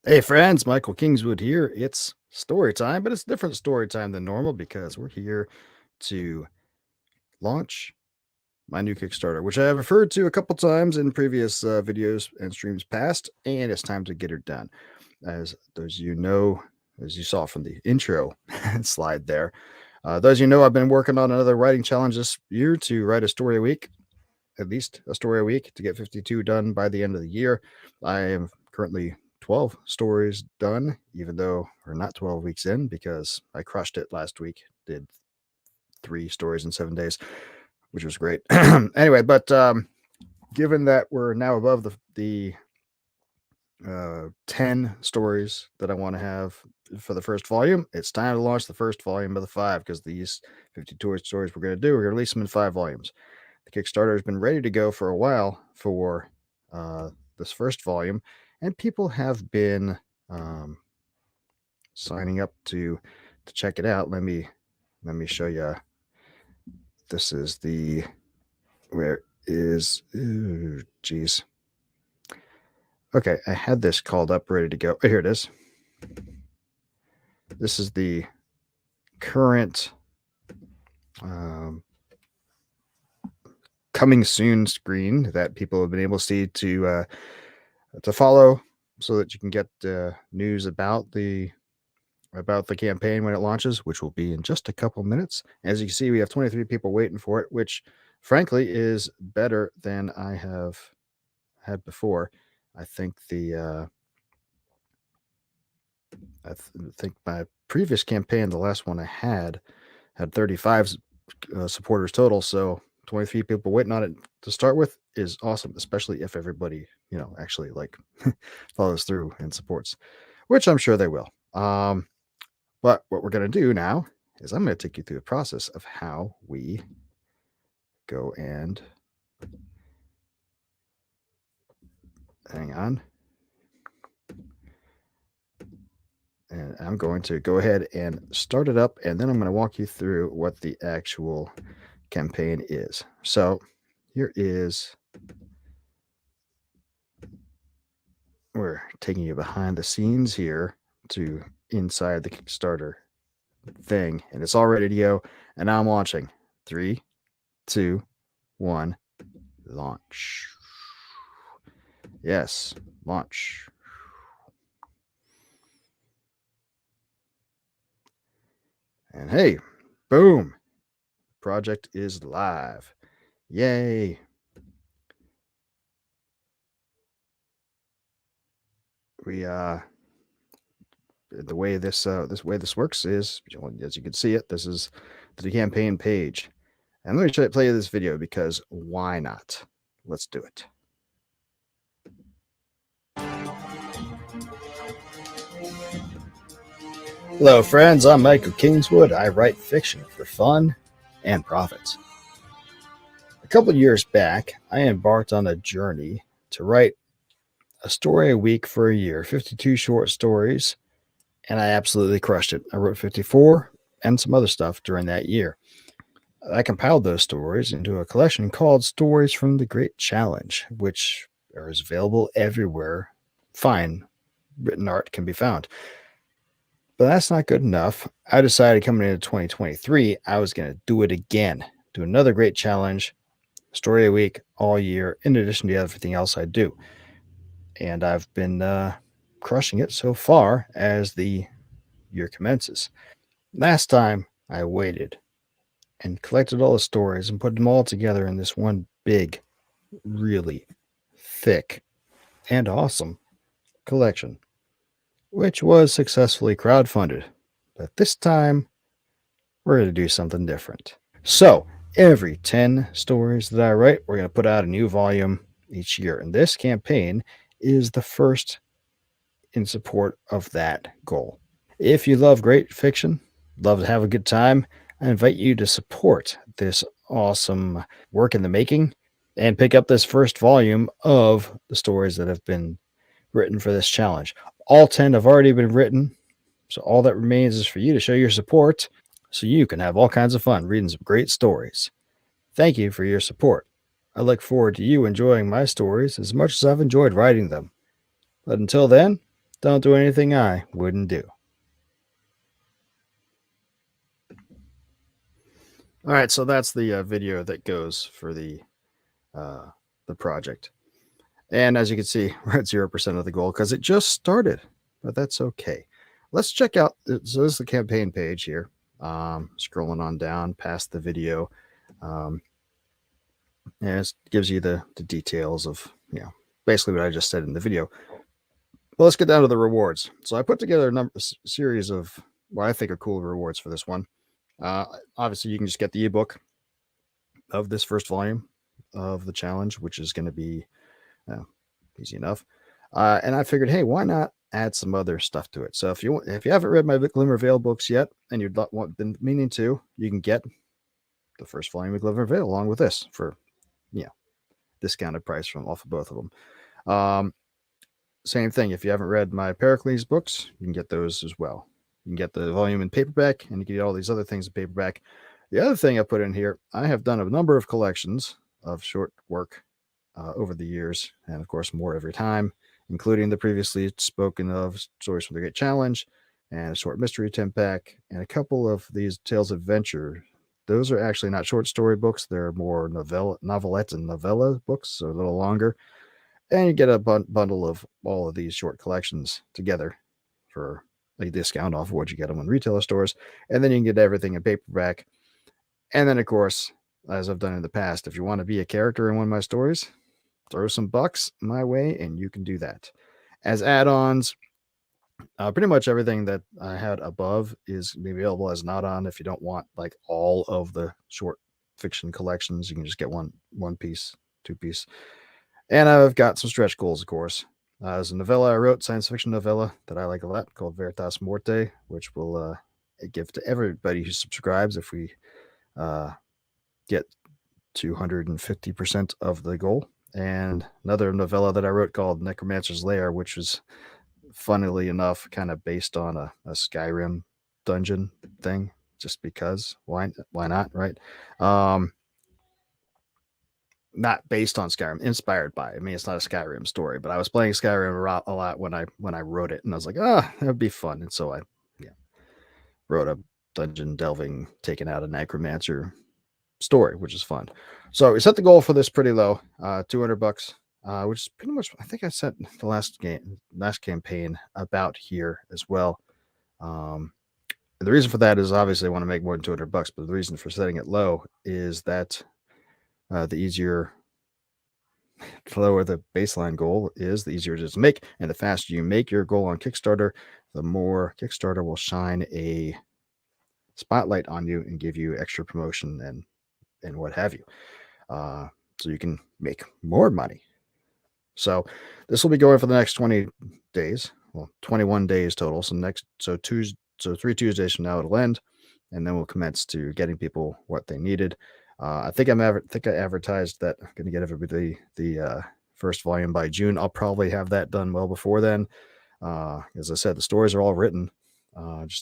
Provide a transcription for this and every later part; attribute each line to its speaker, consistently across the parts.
Speaker 1: Hey friends, Michael Kingswood here. It's story time, but it's different story time than normal because we're here to launch my new Kickstarter, which I have referred to a couple times in previous videos and streams past, and it's time to get her done. As those of you know, as you saw from the intro slide there, those of you know, I've been working on another writing challenge this year to write a story a week, at least a story a week, to get 52 done by the end of the year. I am currently 12 stories done, even though we're not 12 weeks in because I crushed it last week. Did 3 stories in 7 days, which was great. Anyway, but given that we're now above the 10 stories that I want to have for the first volume, it's time to launch the first volume of the 5 because these 52 stories we're going to do, we're going to release them in 5 volumes. The Kickstarter has been ready to go for a while for this first volume, and people have been signing up to check it out. Let me show you. This is the where is geez. Okay, I had this called up ready to go. Oh, here it is. This is the current coming soon screen that people have been able to see to follow, so that you can get news about the campaign when it launches, which will be in just a couple minutes. As you can see, we have 23 people waiting for it, which frankly is better than I have had before. I think think my previous campaign, the last one I had 35 supporters total. So 23 people waiting on it to start with is awesome, especially if everybody, actually like follows through and supports, which I'm sure they will. But what we're going to do now is I'm going to take you through the process of how we go and hang on. And I'm going to go ahead and start it up, and then I'm going to walk you through what the actual campaign is. So here is, we're taking you behind the scenes here to inside the Kickstarter thing, and it's all ready to go. And now I'm launching. 3, 2, 1, launch. Yes, launch. And hey, boom, project is live. Yay. We the way this works is, as you can see it, this is the campaign page. And let me play you this video because why not? Let's do it. Hello, friends. I'm Michael Kingswood. I write fiction for fun and profit. A couple years back, I embarked on a journey to write a story a week for a year, 52 short stories, and I absolutely crushed it. I wrote 54 and some other stuff during that year. I compiled those stories into a collection called Stories from the Great Challenge, which is available everywhere fine written art can be found. But that's not good enough. I decided coming into 2023, I was going to do it again, do another great challenge, story a week all year, in addition to everything else I do. And I've been crushing it so far as the year commences. Last time I waited and collected all the stories and put them all together in this one big, really thick and awesome collection, which was successfully crowdfunded. But this time, we're going to do something different. So, every 10 stories that I write, we're going to put out a new volume each year. And this campaign is the first in support of that goal. If you love great fiction, love to have a good time, I invite you to support this awesome work in the making and pick up this first volume of the stories that have been written for this challenge. All 10 have already been written, so all that remains is for you to show your support so you can have all kinds of fun reading some great stories. Thank you for your support. I look forward to you enjoying my stories as much as I've enjoyed writing them. But until then, Don't do anything I wouldn't do. All right, so that's the video that goes for the project. And as you can see, we're at 0% of the goal because it just started, but that's okay. Let's check out. So this is the campaign page here. Scrolling on down past the video. And it gives you the details of, basically what I just said in the video. Well, let's get down to the rewards. So I put together a series of what I think are cool rewards for this one. Obviously, you can just get the ebook of this first volume of the challenge, which is going to be easy enough. And I figured, hey, why not add some other stuff to it? So if you haven't read my Glimmer Veil books yet, and you've been meaning to, you can get the first volume of Glimmer Veil along with this for discounted price from off of both of them. Same thing. If you haven't read my Pericles books, you can get those as well. You can get the volume in paperback, and you can get all these other things in paperback. The other thing I put in here, I have done a number of collections of short work over the years, and of course more every time, including the previously spoken of Stories from the Great Challenge and a short mystery 10-pack, and a couple of these Tales of Adventure. Those are actually not short story books. They're more novelette and novella books, so a little longer. And you get a bundle of all of these short collections together for a discount off of what you get them in retailer stores. And then you can get everything in paperback. And then, of course, as I've done in the past, if you want to be a character in one of my stories, throw some bucks my way and you can do that. As add-ons, pretty much everything that I had above is available as not on. If you don't want like all of the short fiction collections, you can just get one piece, 2-piece. And I've got some stretch goals, of course. There's a novella I wrote, science fiction novella that I like a lot called Veritas Morte, which will give to everybody who subscribes if we get 250% of the goal. And another novella that I wrote called Necromancer's Lair, which was, funnily enough, kind of based on a Skyrim dungeon thing, just because. Why not, right? Not based on Skyrim, inspired by. I mean, it's not a Skyrim story, but I was playing Skyrim a lot when I wrote it, and I was like, that would be fun. And so I wrote a dungeon delving, taking out a necromancer story, which is fun. So we set the goal for this pretty low, $200, which is pretty much, I think I set the last campaign about here as well. The reason for that is obviously I want to make more than $200, but the reason for setting it low is that the lower the baseline goal is, the easier it is to make. And the faster you make your goal on Kickstarter, the more Kickstarter will shine a spotlight on you and give you extra promotion and what have you. So you can make more money. So this will be going for the next 20 days. Well, 21 days total. So 3 Tuesdays from now it'll end, and then we'll commence to getting people what they needed. I think I advertised that I'm going to get everybody the first volume by June. I'll probably have that done well before then. As I said, the stories are all written. And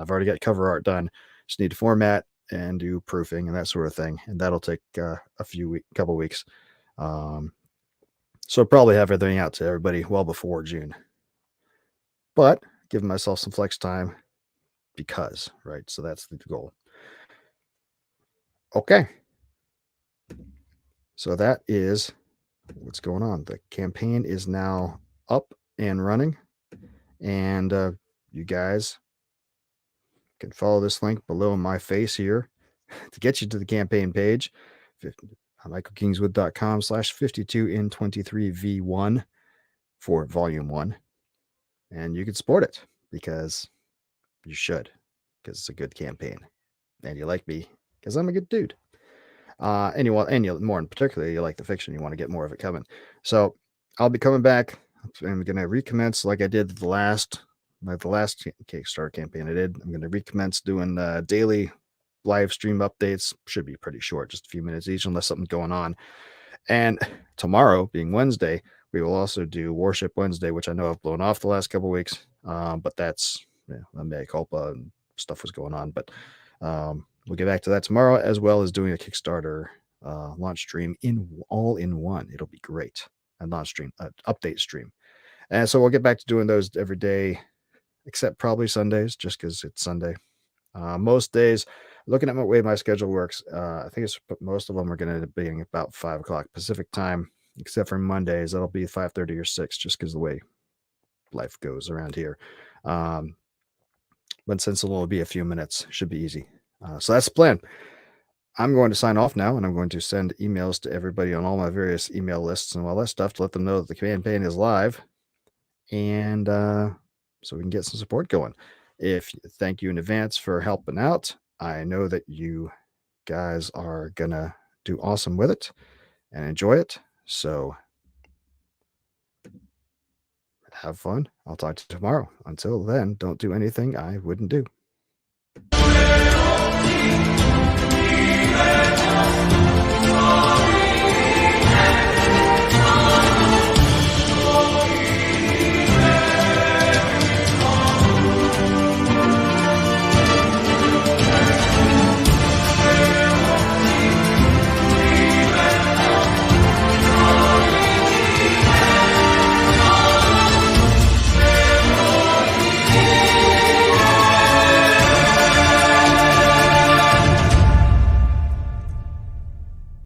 Speaker 1: I've already got cover art done. Just need to format and do proofing and that sort of thing, and that'll take a couple weeks. So I'll probably have everything out to everybody well before June. But giving myself some flex time because, right? So that's the goal. Okay. So that is what's going on. The campaign is now up and running, and you guys can follow this link below my face here to get you to the campaign page, michaelkingswood.com/52in23v1 for volume 1, and you can support it because you should, because it's a good campaign, and you like me because I'm a good dude. And more in particular, you like the fiction, you want to get more of it coming. So I'll be coming back. I'm going to recommence like I did the last Kickstarter campaign I did. I'm going to recommence doing daily live stream updates. Should be pretty short, just a few minutes each, unless something's going on. And tomorrow, being Wednesday, we will also do Warship Wednesday, which I know I've blown off the last couple of weeks. But that's a mea culpa and stuff was going on. But we'll get back to that tomorrow, as well as doing a Kickstarter launch stream all in one. It'll be great. A launch stream, update stream. And so we'll get back to doing those every day, except probably Sundays, just because it's Sunday. Most days, looking at my way my schedule works, I think it's most of them are going to end up being about 5 o'clock Pacific time, except for Mondays. That'll be 5:30 or 6, just because the way life goes around here. Um, but since it'll only be a few minutes, should be easy. So that's the plan. I'm going to sign off now, and I'm going to send emails to everybody on all my various email lists and all that stuff to let them know that the campaign is live, and so we can get some support going. Thank you in advance for helping out. I know that you guys are gonna do awesome with it and enjoy it. So have fun. I'll talk to you tomorrow. Until then, don't do anything I wouldn't do.